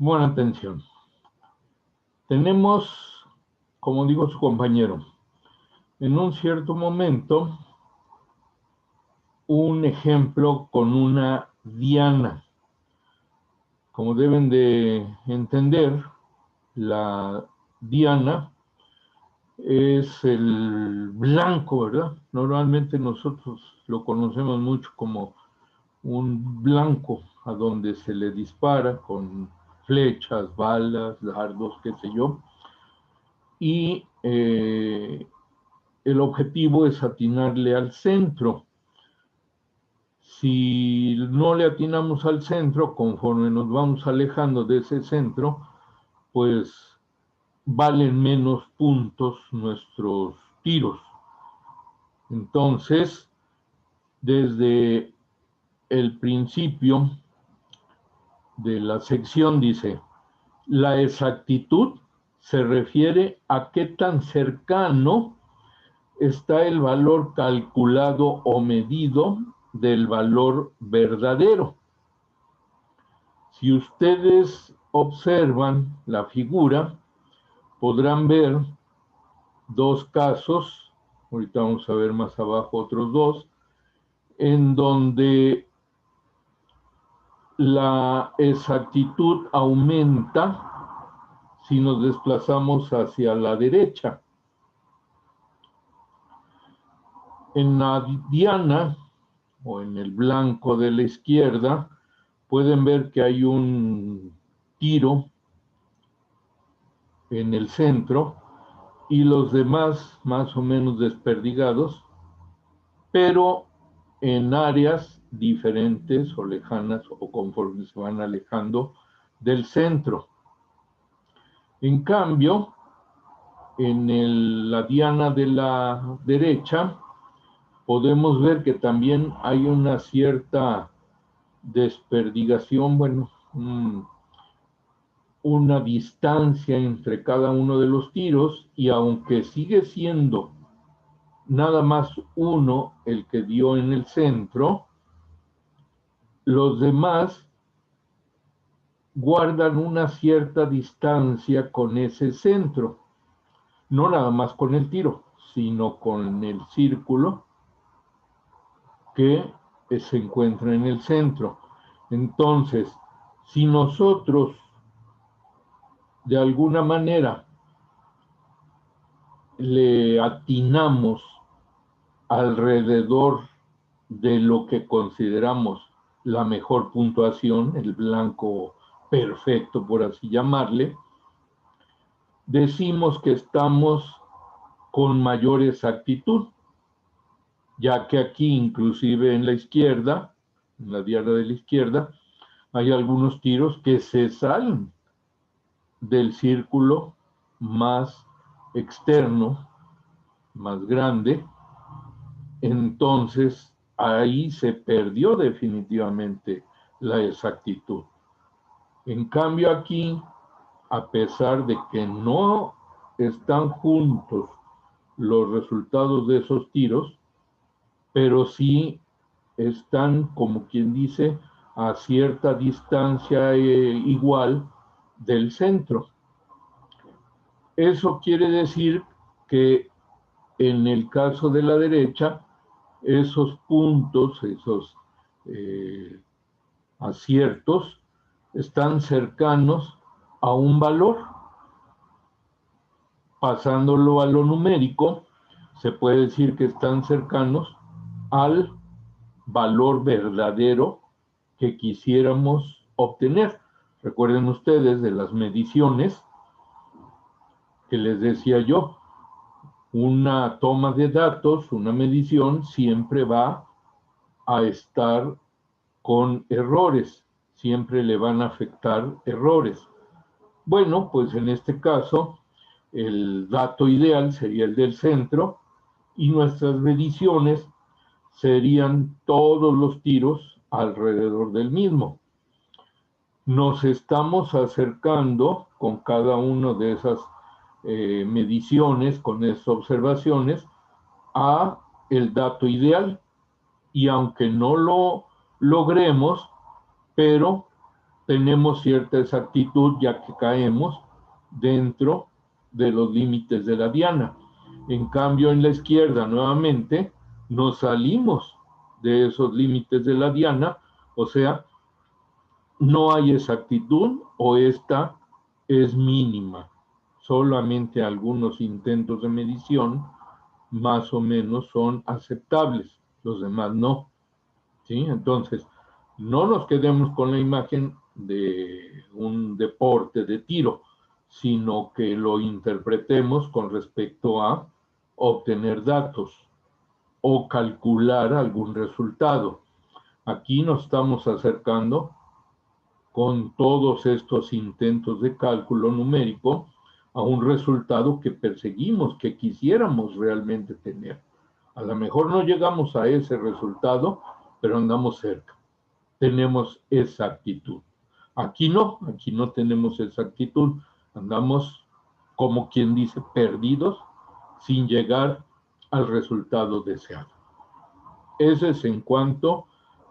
Buena atención. Tenemos, como dijo su compañero, en un cierto momento un ejemplo con una diana. Como deben de entender, la diana es el blanco, ¿verdad? Normalmente nosotros lo conocemos mucho como un blanco a donde se le dispara con flechas, balas, dardos, qué sé yo, y el objetivo es atinarle al centro. Si no le atinamos al centro, conforme nos vamos alejando de ese centro, pues valen menos puntos nuestros tiros. Entonces, desde el principio de la sección dice, la exactitud se refiere a qué tan cercano está el valor calculado o medido del valor verdadero. Si ustedes observan la figura, podrán ver dos casos, ahorita vamos a ver más abajo otros dos, en donde la exactitud aumenta si nos desplazamos hacia la derecha. En la diana o en el blanco de la izquierda pueden ver que hay un tiro en el centro y los demás más o menos desperdigados, pero en áreas diferentes o lejanas o conforme se van alejando del centro. En cambio, en la diana de la derecha podemos ver que también hay una cierta desperdigación, bueno, una distancia entre cada uno de los tiros, y aunque sigue siendo nada más uno el que dio en el centro, los demás guardan una cierta distancia con ese centro, no nada más con el tiro, sino con el círculo que se encuentra en el centro. Entonces, si nosotros de alguna manera le atinamos alrededor de lo que consideramos la mejor puntuación, el blanco perfecto, por así llamarle, decimos que estamos con mayor exactitud, ya que aquí, inclusive en la izquierda, en la diana de la izquierda, hay algunos tiros que se salen del círculo más externo, más grande. Entonces ahí se perdió definitivamente la exactitud. En cambio aquí, a pesar de que no están juntos los resultados de esos tiros, pero sí están, como quien dice, a cierta distancia igual del centro. Eso quiere decir que en el caso de la derecha, esos puntos, esos aciertos, están cercanos a un valor. Pasándolo a lo numérico, se puede decir que están cercanos al valor verdadero que quisiéramos obtener. Recuerden ustedes de las mediciones que les decía yo, una toma de datos, una medición, siempre va a estar con errores, siempre le van a afectar errores. Bueno, pues en este caso, el dato ideal sería el del centro y nuestras mediciones serían todos los tiros alrededor del mismo. Nos estamos acercando con cada una de esas mediciones, con esas observaciones, a el dato ideal, y aunque no lo logremos, pero tenemos cierta exactitud ya que caemos dentro de los límites de la diana. En cambio, en la izquierda, nuevamente, nos salimos de esos límites de la diana, o sea, no hay exactitud o esta es mínima. Solamente algunos intentos de medición más o menos son aceptables, los demás no. ¿Sí? Entonces, no nos quedemos con la imagen de un deporte de tiro, sino que lo interpretemos con respecto a obtener datos o calcular algún resultado. Aquí nos estamos acercando con todos estos intentos de cálculo numérico a un resultado que perseguimos, que quisiéramos realmente tener. A lo mejor no llegamos a ese resultado, pero andamos cerca. Tenemos esa actitud. Aquí no tenemos esa actitud. Andamos, como quien dice, perdidos sin llegar al resultado deseado. Ese es en cuanto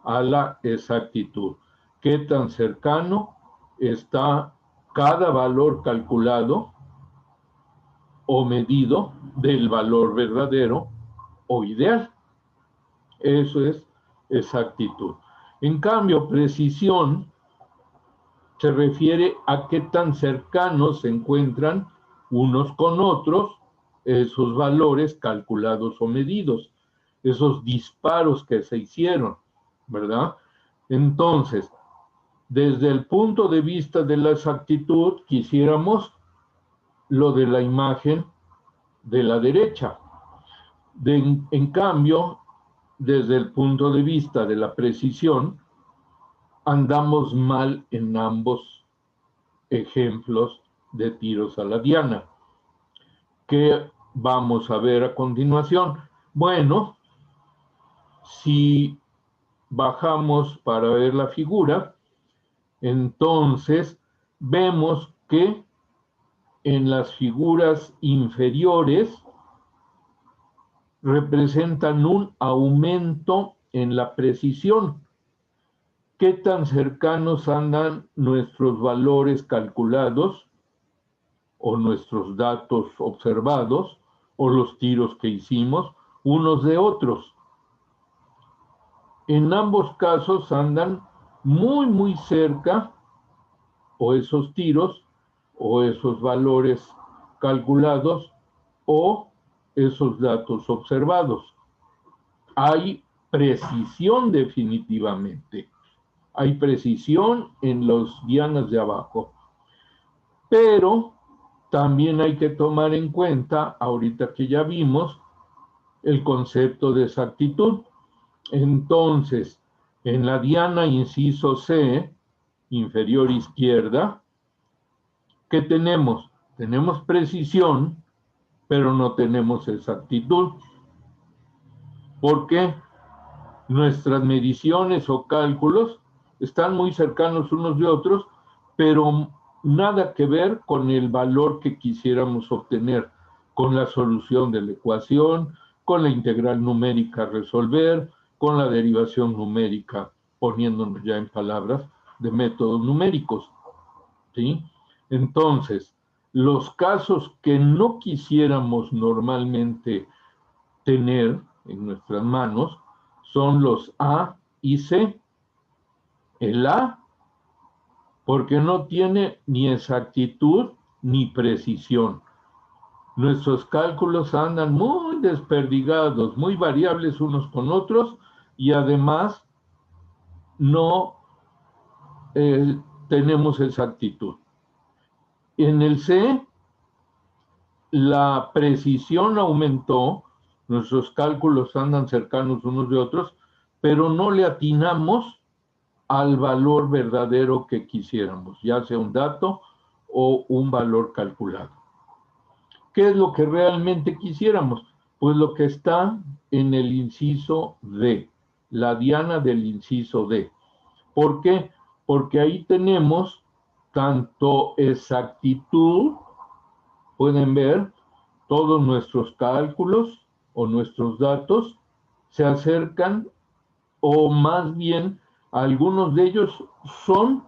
a la exactitud. ¿Qué tan cercano está cada valor calculado o medido del valor verdadero o ideal? Eso es exactitud. En cambio, precisión se refiere a qué tan cercanos se encuentran unos con otros esos valores calculados o medidos, esos disparos que se hicieron, ¿verdad? Entonces, desde el punto de vista de la exactitud, quisiéramos lo de la imagen de la derecha. En cambio, desde el punto de vista de la precisión, andamos mal en ambos ejemplos de tiros a la diana. ¿Qué vamos a ver a continuación? Bueno, si bajamos para ver la figura, entonces vemos que en las figuras inferiores representan un aumento en la precisión. ¿Qué tan cercanos andan nuestros valores calculados o nuestros datos observados o los tiros que hicimos unos de otros? En ambos casos andan muy cerca, o esos tiros o esos valores calculados o esos datos observados. Hay precisión definitivamente. Hay precisión en los dianas de abajo. Pero también hay que tomar en cuenta, ahorita que ya vimos, el concepto de exactitud. Entonces, en la diana inciso C, inferior izquierda, ¿qué tenemos? Tenemos precisión, pero no tenemos exactitud. ¿Por qué? Nuestras mediciones o cálculos están muy cercanos unos de otros, pero nada que ver con el valor que quisiéramos obtener, con la solución de la ecuación, con la integral numérica a resolver, con la derivación numérica, poniéndonos ya en palabras de métodos numéricos. ¿Sí? Entonces, los casos que no quisiéramos normalmente tener en nuestras manos son los A y C. El A, porque no tiene ni exactitud ni precisión. Nuestros cálculos andan muy desperdigados, muy variables unos con otros y además no tenemos exactitud. En el C, la precisión aumentó, nuestros cálculos andan cercanos unos de otros, pero no le atinamos al valor verdadero que quisiéramos, ya sea un dato o un valor calculado. ¿Qué es lo que realmente quisiéramos? Pues lo que está en el inciso D, la diana del inciso D. ¿Por qué? Porque ahí tenemos tanto exactitud, pueden ver, todos nuestros cálculos o nuestros datos se acercan, o más bien algunos de ellos son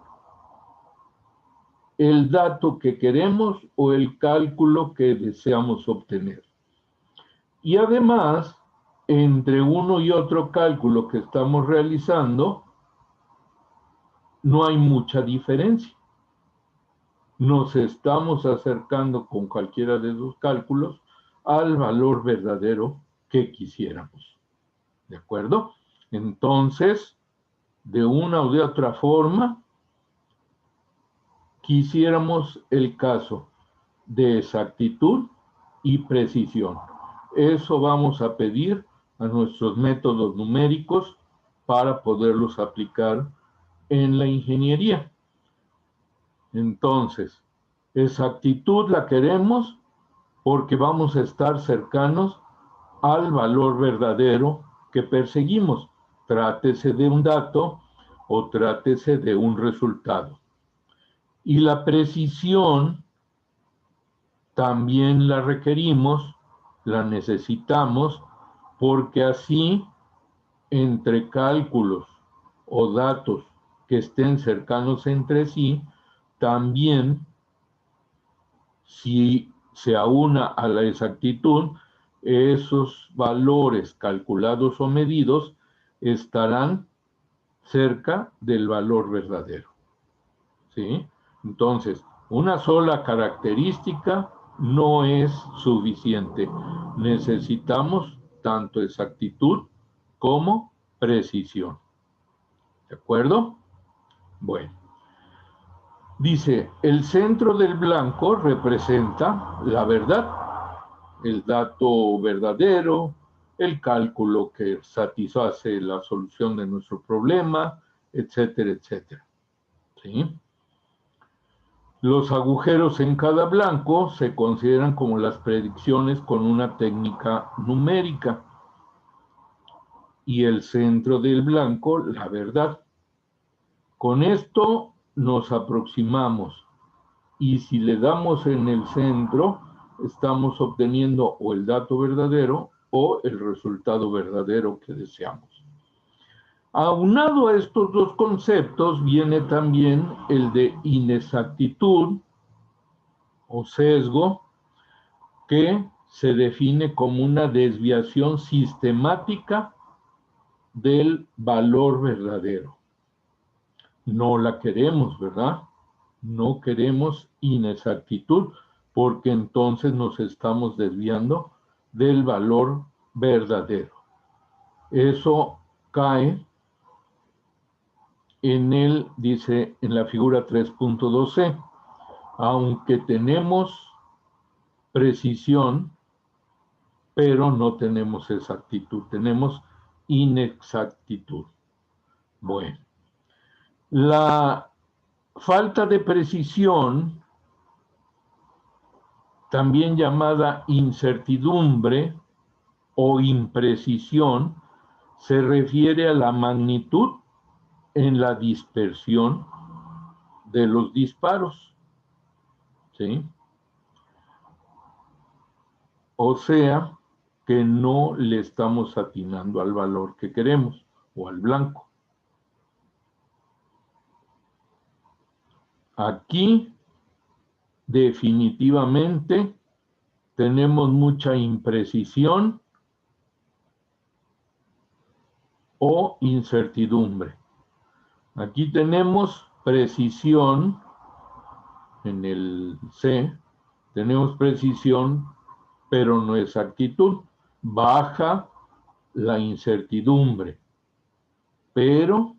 el dato que queremos o el cálculo que deseamos obtener. Y además, entre uno y otro cálculo que estamos realizando, no hay mucha diferencia. Nos estamos acercando con cualquiera de esos cálculos al valor verdadero que quisiéramos. ¿De acuerdo? Entonces, de una o de otra forma, quisiéramos el caso de exactitud y precisión. Eso vamos a pedir a nuestros métodos numéricos para poderlos aplicar en la ingeniería. Entonces, exactitud la queremos porque vamos a estar cercanos al valor verdadero que perseguimos, trátese de un dato o trátese de un resultado. Y la precisión también la requerimos, la necesitamos, porque así entre cálculos o datos que estén cercanos entre sí, también si se aúna a la exactitud, esos valores calculados o medidos estarán cerca del valor verdadero. ¿Sí? Entonces, una sola característica no es suficiente. Necesitamos tanto exactitud como precisión. ¿De acuerdo? Bueno. Dice, el centro del blanco representa la verdad, el dato verdadero, el cálculo que satisface la solución de nuestro problema, etcétera, etcétera. ¿Sí? Los agujeros en cada blanco se consideran como las predicciones con una técnica numérica y el centro del blanco, la verdad. Con esto nos aproximamos y si le damos en el centro, estamos obteniendo o el dato verdadero o el resultado verdadero que deseamos. Aunado a estos dos conceptos viene también el de inexactitud o sesgo, que se define como una desviación sistemática del valor verdadero. No la queremos, ¿verdad? No queremos inexactitud, porque entonces nos estamos desviando del valor verdadero. Eso cae dice en la figura 3.2c, aunque tenemos precisión, pero no tenemos exactitud, tenemos inexactitud. Bueno, la falta de precisión, también llamada incertidumbre o imprecisión, se refiere a la magnitud en la dispersión de los disparos. ¿Sí? O sea, que no le estamos atinando al valor que queremos o al blanco. Aquí definitivamente tenemos mucha imprecisión o incertidumbre. Aquí tenemos precisión en el C, tenemos precisión, pero no exactitud. Baja la incertidumbre, pero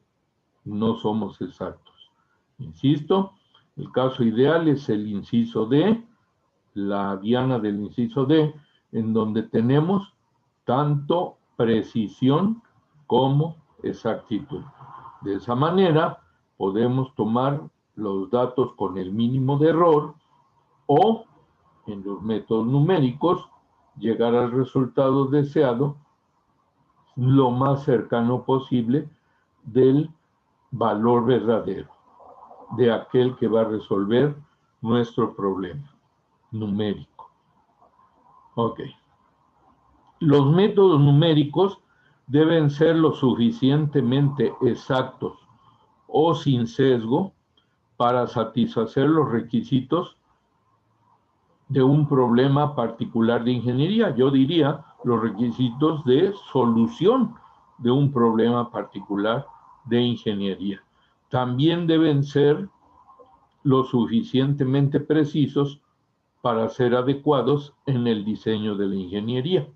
no somos exactos. Insisto, el caso ideal es el inciso D, la diana del inciso D, en donde tenemos tanto precisión como exactitud. De esa manera podemos tomar los datos con el mínimo de error o, en los métodos numéricos, llegar al resultado deseado lo más cercano posible del valor verdadero, de aquel que va a resolver nuestro problema numérico. Ok. Los métodos numéricos deben ser lo suficientemente exactos o sin sesgo para satisfacer los requisitos de un problema particular de ingeniería. Yo diría los requisitos de solución de un problema particular de ingeniería. También deben ser lo suficientemente precisos para ser adecuados en el diseño de la ingeniería.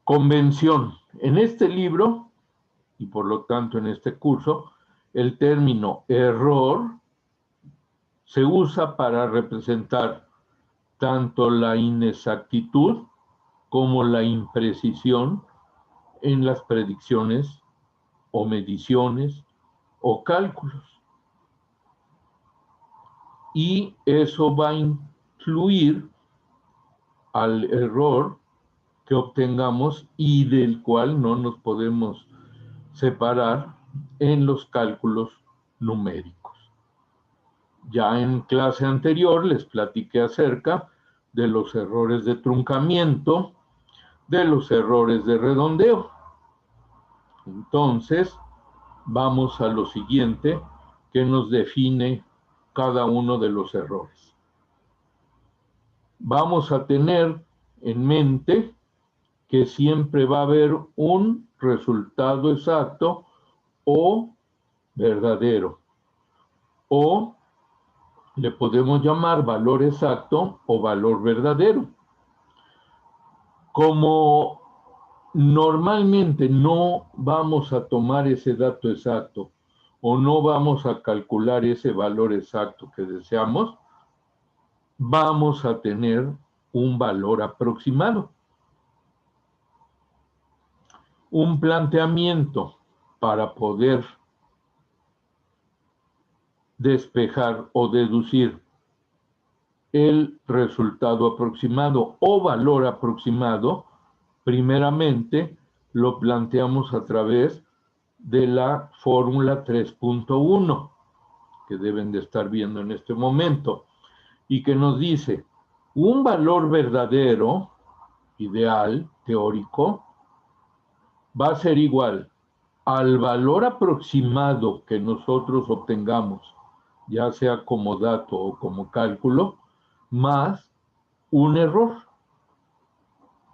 Convención. En este libro, y por lo tanto en este curso, el término error se usa para representar tanto la inexactitud como la imprecisión en las predicciones o mediciones o cálculos. Y eso va a influir al error que obtengamos y del cual no nos podemos separar en los cálculos numéricos. Ya en clase anterior les platiqué acerca de los errores de truncamiento, de los errores de redondeo. Entonces, vamos a lo siguiente que nos define cada uno de los errores. Vamos a tener en mente que siempre va a haber un resultado exacto o verdadero, o le podemos llamar valor exacto o valor verdadero. Como normalmente no vamos a tomar ese dato exacto o no vamos a calcular ese valor exacto que deseamos, vamos a tener un valor aproximado. Un planteamiento para poder despejar o deducir el resultado aproximado o valor aproximado, primeramente lo planteamos a través de la fórmula 3.1 que deben de estar viendo en este momento y que nos dice un valor verdadero, ideal, teórico, va a ser igual al valor aproximado que nosotros obtengamos, ya sea como dato o como cálculo, más un error.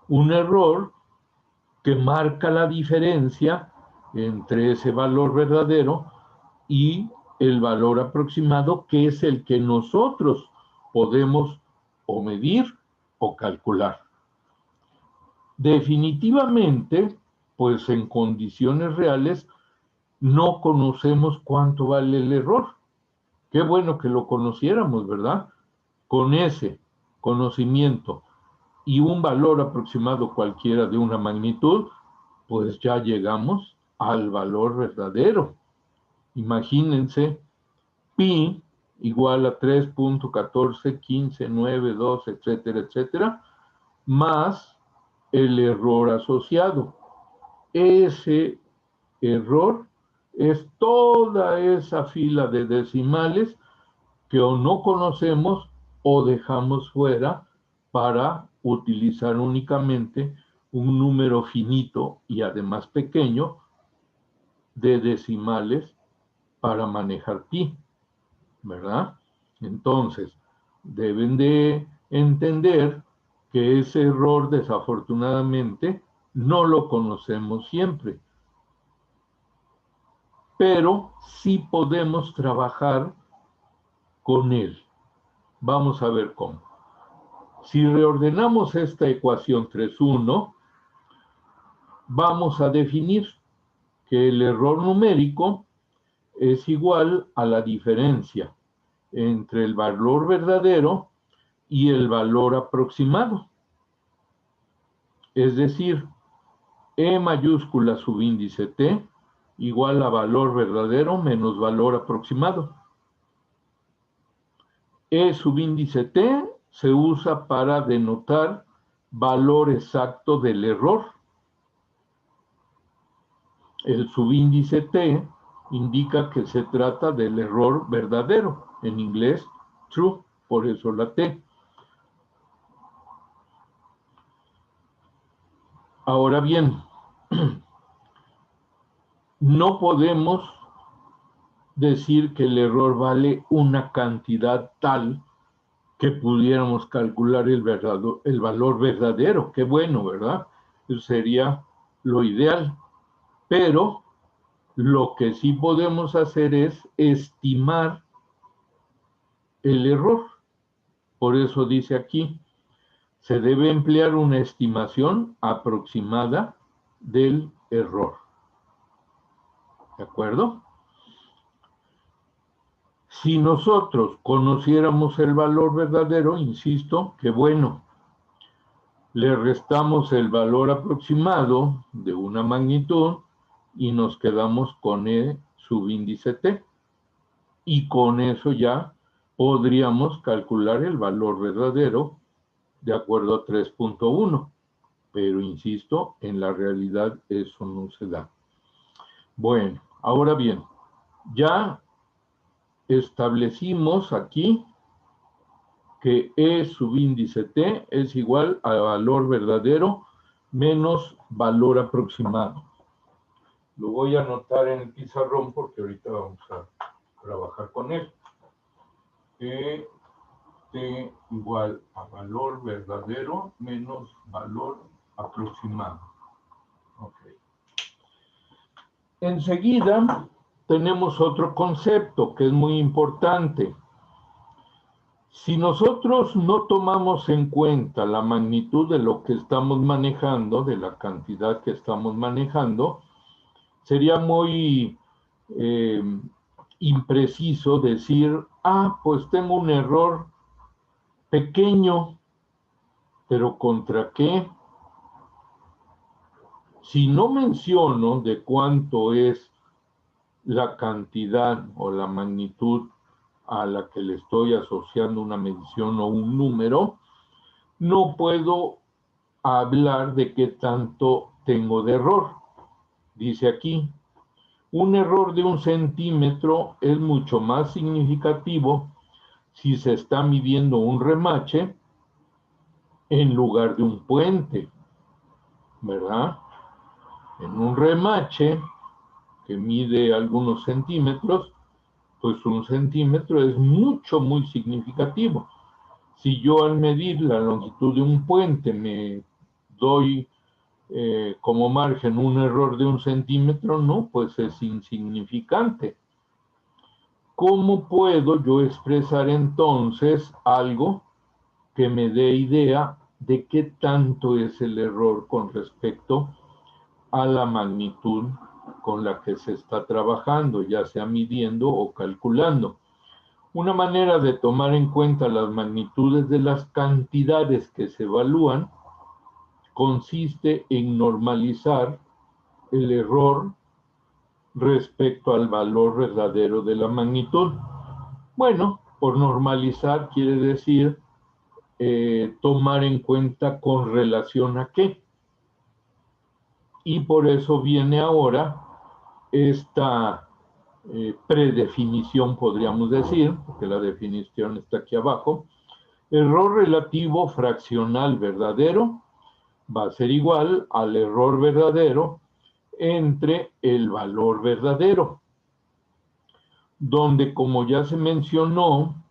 Un error que marca la diferencia entre ese valor verdadero y el valor aproximado, que es el que nosotros podemos o medir o calcular. Definitivamente, pues en condiciones reales, no conocemos cuánto vale el error. Qué bueno que lo conociéramos, ¿verdad? Con ese conocimiento y un valor aproximado cualquiera de una magnitud, pues ya llegamos al valor verdadero. Imagínense, pi igual a 3.14, 15, 9, 2, etcétera, etcétera, más el error asociado. Ese error es toda esa fila de decimales que o no conocemos o dejamos fuera para utilizar únicamente un número finito y además pequeño de decimales para manejar pi, ¿verdad? Entonces, deben de entender que ese error desafortunadamente no lo conocemos siempre, pero sí podemos trabajar con él. Vamos a ver cómo. Si reordenamos esta ecuación 3.1, vamos a definir que el error numérico es igual a la diferencia entre el valor verdadero y el valor aproximado. Es decir, E mayúscula subíndice T igual a valor verdadero menos valor aproximado. E subíndice T se usa para denotar valor exacto del error. El subíndice T indica que se trata del error verdadero, en inglés true, por eso la T. Ahora bien, no podemos decir que el error vale una cantidad tal que pudiéramos calcular el valor verdadero. Qué bueno, ¿verdad? Eso sería lo ideal. Pero lo que sí podemos hacer es estimar el error. Por eso dice aquí, se debe emplear una estimación aproximada del error. ¿De acuerdo? Si nosotros conociéramos el valor verdadero, insisto, que bueno, le restamos el valor aproximado de una magnitud y nos quedamos con E subíndice T. Y con eso ya podríamos calcular el valor verdadero de acuerdo a 3.1. Pero insisto, en la realidad eso no se da. Bueno, ahora bien, ya establecimos aquí que E subíndice T es igual a valor verdadero menos valor aproximado. Lo voy a anotar en el pizarrón porque ahorita vamos a trabajar con él. E T igual a valor verdadero menos valor aproximado. Ok. Enseguida tenemos otro concepto que es muy importante. Si nosotros no tomamos en cuenta la magnitud de lo que estamos manejando, de la cantidad que estamos manejando, sería muy impreciso decir, pues tengo un error pequeño, pero ¿contra qué? Si no menciono de cuánto es la cantidad o la magnitud a la que le estoy asociando una medición o un número, no puedo hablar de qué tanto tengo de error. Dice aquí, un error de 1 centímetro es mucho más significativo si se está midiendo un remache en lugar de un puente, ¿verdad? En un remache que mide algunos centímetros, pues 1 centímetro es muy significativo. Si yo al medir la longitud de un puente me doy como margen un error de 1 centímetro, no, pues es insignificante. ¿Cómo puedo yo expresar entonces algo que me dé idea de qué tanto es el error con respecto a la magnitud con la que se está trabajando, ya sea midiendo o calculando? Una manera de tomar en cuenta las magnitudes de las cantidades que se evalúan consiste en normalizar el error respecto al valor verdadero de la magnitud. Bueno, por normalizar quiere decir tomar en cuenta con relación a qué. Y por eso viene ahora esta predefinición, podríamos decir, porque la definición está aquí abajo. Error relativo fraccional verdadero va a ser igual al error verdadero entre el valor verdadero, donde, como ya se mencionó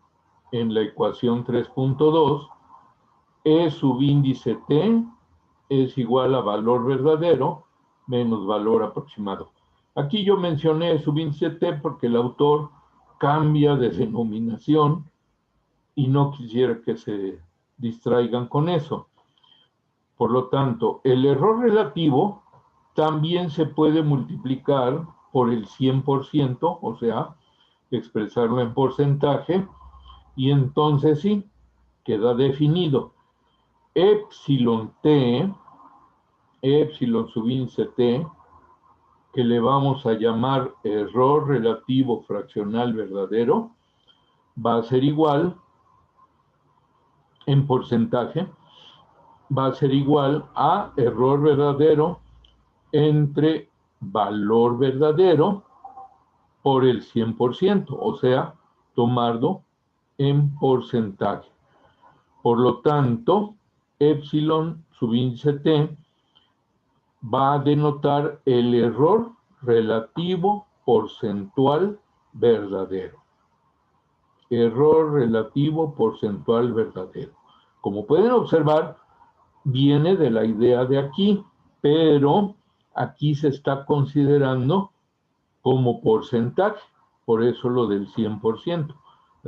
en la ecuación 3.2, E subíndice T es igual a valor verdadero menos valor aproximado. Aquí yo mencioné subíndice T porque el autor cambia de denominación y no quisiera que se distraigan con eso. Por lo tanto, el error relativo también se puede multiplicar por el 100%, o sea, expresarlo en porcentaje, y entonces sí, queda definido. Epsilon T, epsilon subíndice T, que le vamos a llamar error relativo fraccional verdadero, va a ser igual, en porcentaje, va a ser igual a error verdadero entre valor verdadero por el 100%, o sea, tomarlo en porcentaje. Por lo tanto, epsilon subíndice T va a denotar el error relativo porcentual verdadero. Error relativo porcentual verdadero. Como pueden observar, viene de la idea de aquí, pero aquí se está considerando como porcentaje, por eso lo del 100%.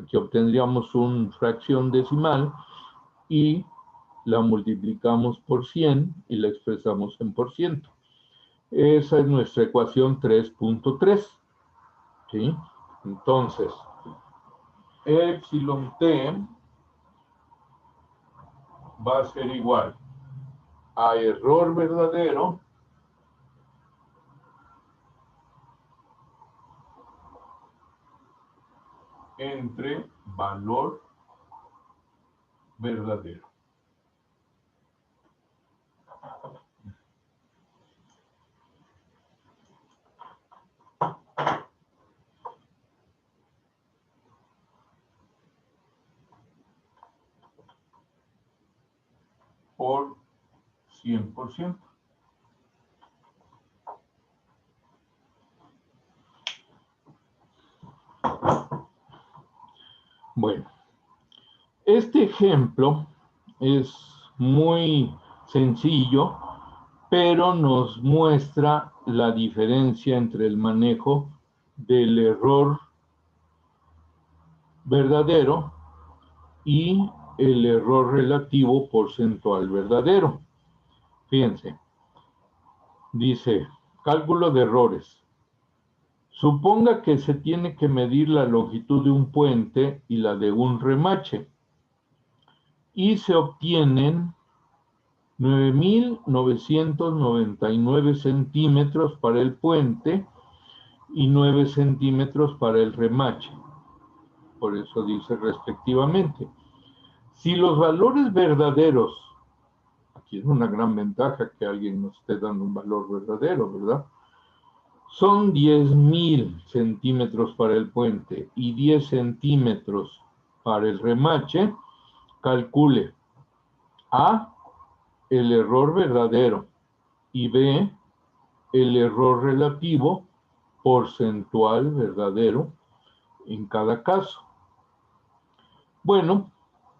Aquí obtendríamos una fracción decimal y la multiplicamos por 100 y la expresamos en por ciento. Esa es nuestra ecuación 3.3. ¿Sí? Entonces, epsilon t va a ser igual a error verdadero entre valor verdadero. Por 100%. Bueno, este ejemplo es muy sencillo, pero nos muestra la diferencia entre el manejo del error verdadero y el error relativo porcentual verdadero. Fíjense, dice, cálculo de errores. Suponga que se tiene que medir la longitud de un puente y la de un remache, y se obtienen 9.999 centímetros para el puente y 9 centímetros para el remache. Por eso dice respectivamente. Si los valores verdaderos, aquí es una gran ventaja que alguien nos esté dando un valor verdadero, ¿verdad? Son 10.000 centímetros para el puente y 10 centímetros para el remache, calcule A, el error verdadero, y B, el error relativo porcentual verdadero en cada caso. Bueno,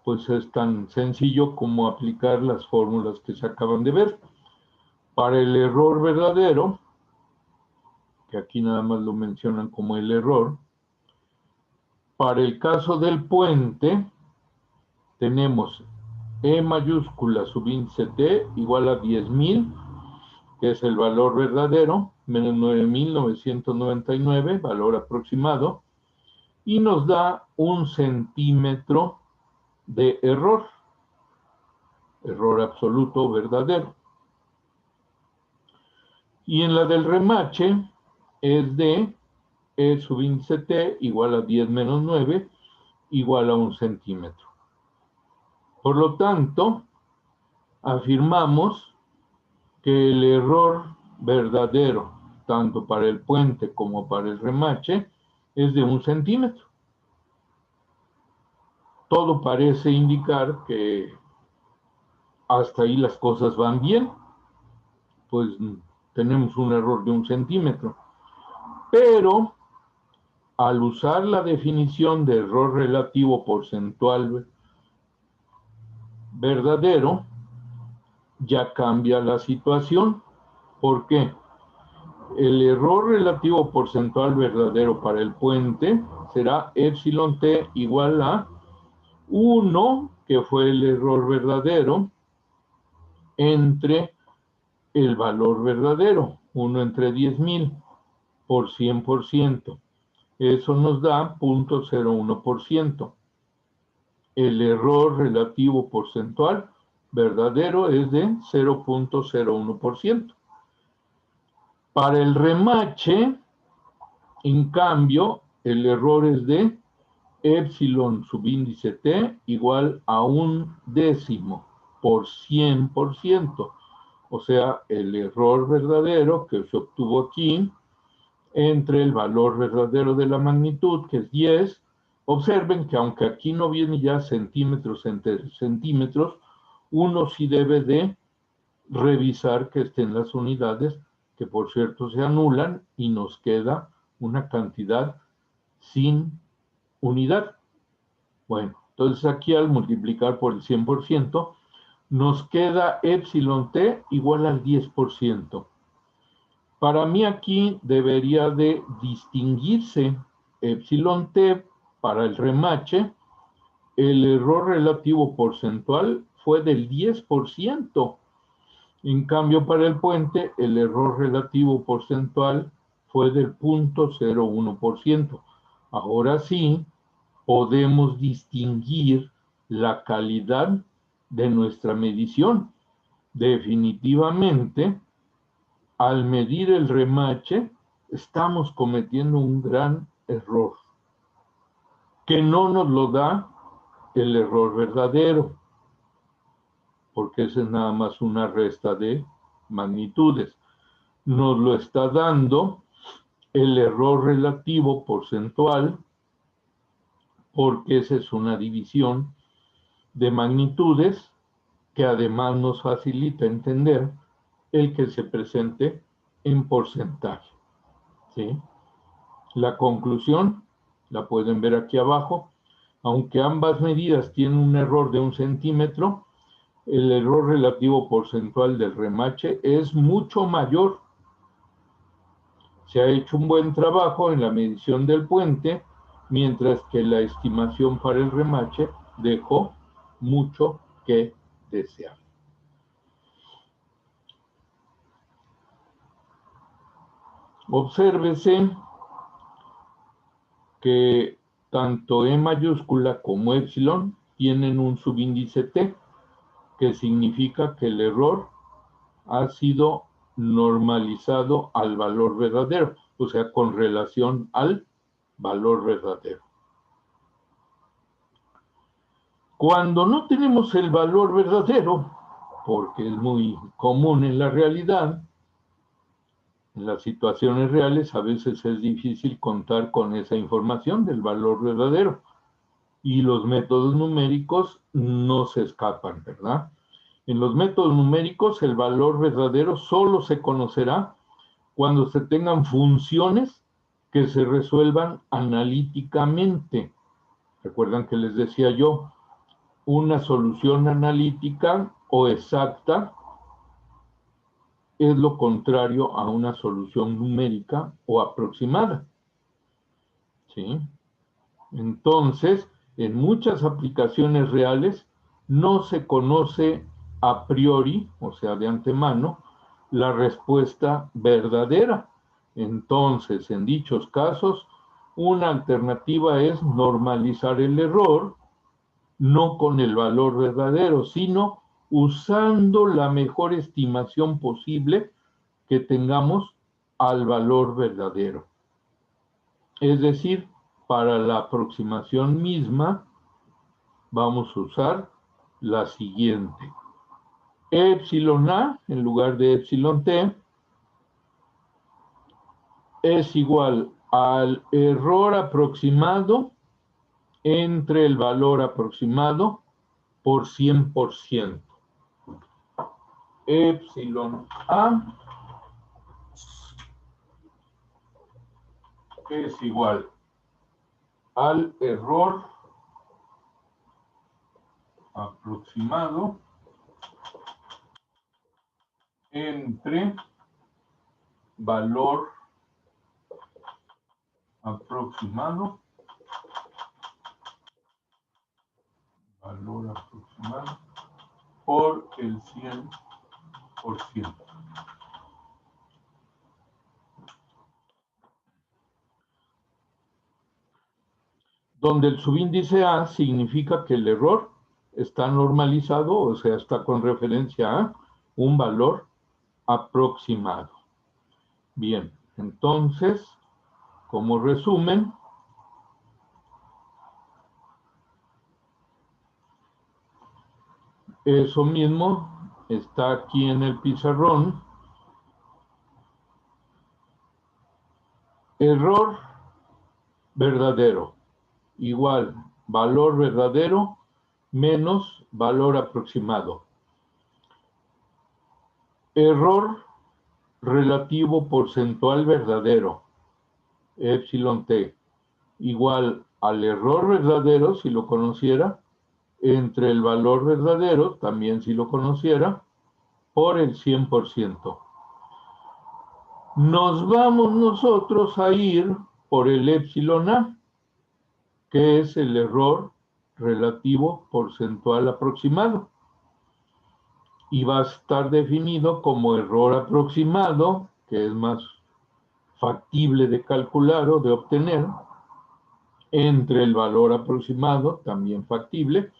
pues es tan sencillo como aplicar las fórmulas que se acaban de ver. Para el error verdadero, que aquí nada más lo mencionan como el error, para el caso del puente, tenemos E mayúscula subíndice T igual a 10.000, que es el valor verdadero, menos 9.999, valor aproximado, y nos da 1 centímetro de error absoluto verdadero. Y en la del remache es de E subíndice T igual a 10 menos 9 igual a 1 centímetro. Por lo tanto, afirmamos que el error verdadero, tanto para el puente como para el remache, es de 1 centímetro. Todo parece indicar que hasta ahí las cosas van bien, pues tenemos un error de 1 centímetro. Pero al usar la definición de error relativo porcentual verdadero, ya cambia la situación. ¿Por qué? El error relativo porcentual verdadero para el puente será epsilon t igual a 1, que fue el error verdadero, entre el valor verdadero, 1 entre 10.000 por 100%. Eso nos da 0.01%. El error relativo porcentual verdadero es de 0.01%. Para el remache, en cambio, el error es de epsilon subíndice t igual a 1/10 por 100%. O sea, el error verdadero que se obtuvo aquí entre el valor verdadero de la magnitud, que es 10. Observen que aunque aquí no viene ya centímetros entre centímetros, uno sí debe de revisar que estén las unidades, que por cierto se anulan y nos queda una cantidad sin unidad. Bueno, entonces aquí al multiplicar por el 100%, nos queda epsilon t igual al 10%. Para mí aquí debería de distinguirse epsilon t para el remache. El error relativo porcentual fue del 10%. En cambio, para el puente, el error relativo porcentual fue del 0.01%. Ahora sí, podemos distinguir la calidad de nuestra medición. Definitivamente, al medir el remache, estamos cometiendo un gran error, que no nos lo da el error verdadero, porque esa es nada más una resta de magnitudes. Nos lo está dando el error relativo porcentual, porque esa es una división de magnitudes que además nos facilita entender el que se presente en porcentaje. ¿Sí? La conclusión la pueden ver aquí abajo. Aunque ambas medidas tienen un error de 1 centímetro, el error relativo porcentual del remache es mucho mayor. Se ha hecho un buen trabajo en la medición del puente, mientras que la estimación para el remache dejó mucho que desear. Obsérvese que tanto E mayúscula como epsilon tienen un subíndice T, que significa que el error ha sido normalizado al valor verdadero, o sea, con relación al valor verdadero. Cuando no tenemos el valor verdadero, porque es muy común en la realidad, en las situaciones reales a veces es difícil contar con esa información del valor verdadero y los métodos numéricos no se escapan, ¿verdad? En los métodos numéricos el valor verdadero solo se conocerá cuando se tengan funciones que se resuelvan analíticamente. Recuerdan que les decía yo, una solución analítica o exacta es lo contrario a una solución numérica o aproximada. ¿Sí? Entonces, en muchas aplicaciones reales no se conoce a priori, o sea, de antemano, la respuesta verdadera. Entonces, en dichos casos, una alternativa es normalizar el error, no con el valor verdadero, sino usando la mejor estimación posible que tengamos al valor verdadero. Es decir, para la aproximación misma, vamos a usar la siguiente. Epsilon A en lugar de epsilon T es igual al error aproximado entre el valor aproximado por 100%. Epsilon A es igual al error aproximado entre valor aproximado por el 100%. Donde el subíndice A significa que el error está normalizado, o sea, está con referencia a un valor aproximado. Bien, entonces, como resumen, eso mismo está aquí en el pizarrón. Error verdadero igual valor verdadero menos valor aproximado. Error relativo porcentual verdadero, epsilon t, igual al error verdadero, si lo conociera, entre el valor verdadero, también si lo conociera, por el 100%. Nos vamos nosotros a ir por el épsilon A, que es el error relativo porcentual aproximado. Y va a estar definido como error aproximado, que es más factible de calcular o de obtener, entre el valor aproximado, también factible,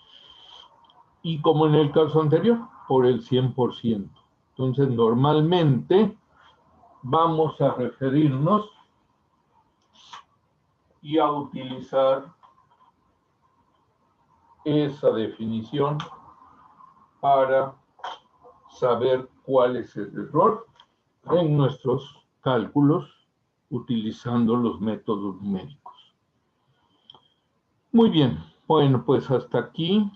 y como en el caso anterior, por el 100%. Entonces, normalmente vamos a referirnos y a utilizar esa definición para saber cuál es el error en nuestros cálculos utilizando los métodos numéricos. Muy bien, bueno, pues hasta aquí